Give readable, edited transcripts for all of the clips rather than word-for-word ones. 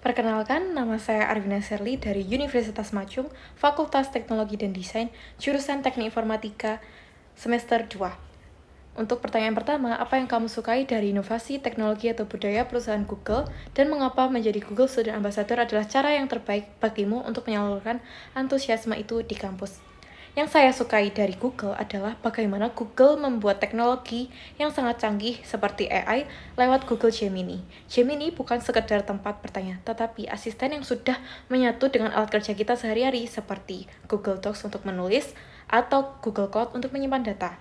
Perkenalkan, nama saya Arvina Serli dari Universitas Macung, Fakultas Teknologi dan Desain, jurusan Teknik Informatika, semester 2. Untuk pertanyaan pertama, apa yang kamu sukai dari inovasi, teknologi, atau budaya perusahaan Google, dan mengapa menjadi Google Student Ambassador adalah cara yang terbaik bagimu untuk menyalurkan antusiasme itu di kampus? Yang saya sukai dari Google adalah bagaimana Google membuat teknologi yang sangat canggih seperti AI lewat Google Gemini. Gemini bukan sekedar tempat bertanya, tetapi asisten yang sudah menyatu dengan alat kerja kita sehari-hari seperti Google Docs untuk menulis atau Google Cloud untuk menyimpan data.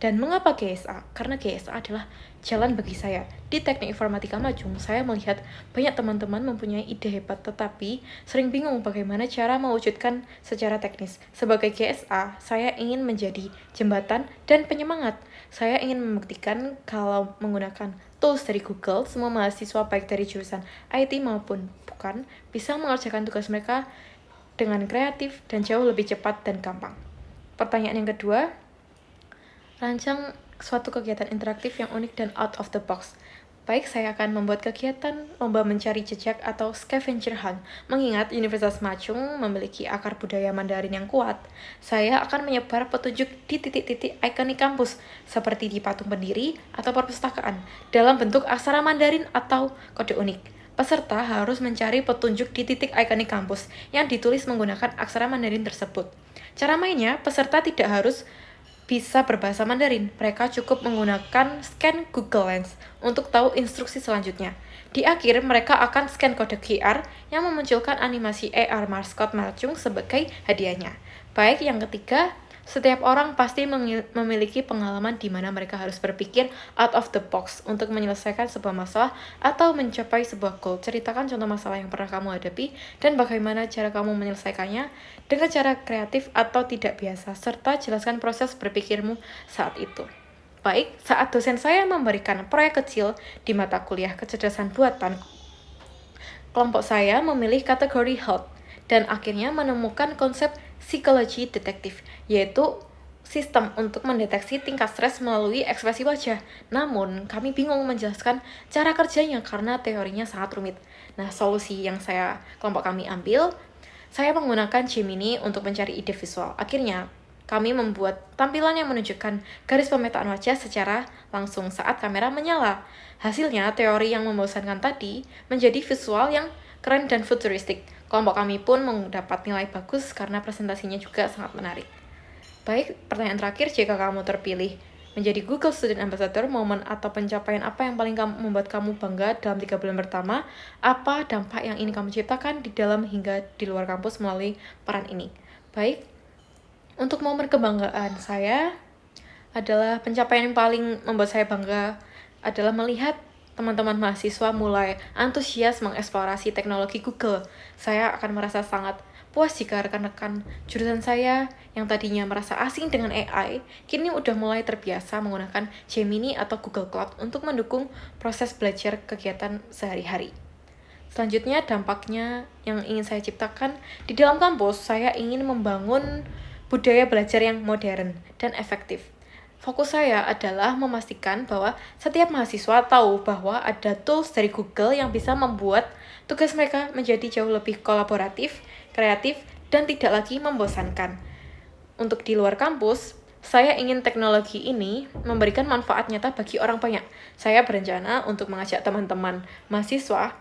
Dan mengapa GSA? Karena GSA adalah jalan bagi saya. Di Teknik Informatika Macung, saya melihat banyak teman-teman mempunyai ide hebat, tetapi sering bingung bagaimana cara mewujudkan secara teknis. Sebagai GSA, saya ingin menjadi jembatan dan penyemangat. Saya ingin membuktikan kalau menggunakan tools dari Google, semua mahasiswa baik dari jurusan IT maupun bukan, bisa mengerjakan tugas mereka dengan kreatif dan jauh lebih cepat dan gampang. Pertanyaan yang kedua, rancang suatu kegiatan interaktif yang unik dan out of the box. Baik, saya akan membuat kegiatan lomba mencari jejak atau scavenger hunt. Mengingat Universitas Macung memiliki akar budaya Mandarin yang kuat, saya akan menyebar petunjuk di titik-titik ikonik kampus, seperti di patung pendiri atau perpustakaan, dalam bentuk aksara Mandarin atau kode unik. Peserta harus mencari petunjuk di titik ikonik kampus yang ditulis menggunakan aksara Mandarin tersebut. Cara mainnya, peserta tidak harus bisa berbahasa Mandarin, mereka cukup menggunakan scan Google Lens untuk tahu instruksi selanjutnya. Di akhir, mereka akan scan kode QR yang memunculkan animasi AR maskot Macung sebagai hadiahnya. Baik, yang ketiga, setiap orang pasti memiliki pengalaman di mana mereka harus berpikir out of the box untuk menyelesaikan sebuah masalah atau mencapai sebuah goal. Ceritakan contoh masalah yang pernah kamu hadapi dan bagaimana cara kamu menyelesaikannya dengan cara kreatif atau tidak biasa, serta jelaskan proses berpikirmu saat itu. Baik, saat dosen saya memberikan proyek kecil di mata kuliah kecerdasan buatan, kelompok saya memilih kategori health dan akhirnya menemukan konsep psikologi detektif, yaitu sistem untuk mendeteksi tingkat stres melalui ekspresi wajah. Namun, kami bingung menjelaskan cara kerjanya karena teorinya sangat rumit. Nah, solusi yang kelompok kami ambil, saya menggunakan Gemini untuk mencari ide visual. Akhirnya, kami membuat tampilan yang menunjukkan garis pemetaan wajah secara langsung saat kamera menyala. Hasilnya, teori yang membosankan tadi menjadi visual yang keren dan futuristik. Kelompok kami pun mendapat nilai bagus karena presentasinya juga sangat menarik. Baik, pertanyaan terakhir, jika kamu terpilih menjadi Google Student Ambassador, momen atau pencapaian apa yang paling membuat kamu bangga dalam 3 bulan pertama? Apa dampak yang ingin kamu ciptakan di dalam hingga di luar kampus melalui peran ini? Baik, untuk momen kebanggaan saya adalah pencapaian yang paling membuat saya bangga adalah melihat teman-teman mahasiswa mulai antusias mengeksplorasi teknologi Google. Saya akan merasa sangat puas jika rekan-rekan jurusan saya yang tadinya merasa asing dengan AI, kini udah mulai terbiasa menggunakan Gemini atau Google Cloud untuk mendukung proses belajar kegiatan sehari-hari. Selanjutnya, dampaknya yang ingin saya ciptakan di dalam kampus, saya ingin membangun budaya belajar yang modern dan efektif. Fokus saya adalah memastikan bahwa setiap mahasiswa tahu bahwa ada tools dari Google yang bisa membuat tugas mereka menjadi jauh lebih kolaboratif, kreatif, dan tidak lagi membosankan. Untuk di luar kampus, saya ingin teknologi ini memberikan manfaat nyata bagi orang banyak. Saya berencana untuk mengajak teman-teman mahasiswa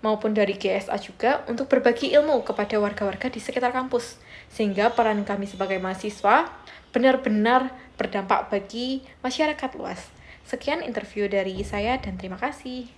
maupun dari GSA juga untuk berbagi ilmu kepada warga-warga di sekitar kampus, sehingga peran kami sebagai mahasiswa benar-benar berdampak bagi masyarakat luas. Sekian interview dari saya dan terima kasih.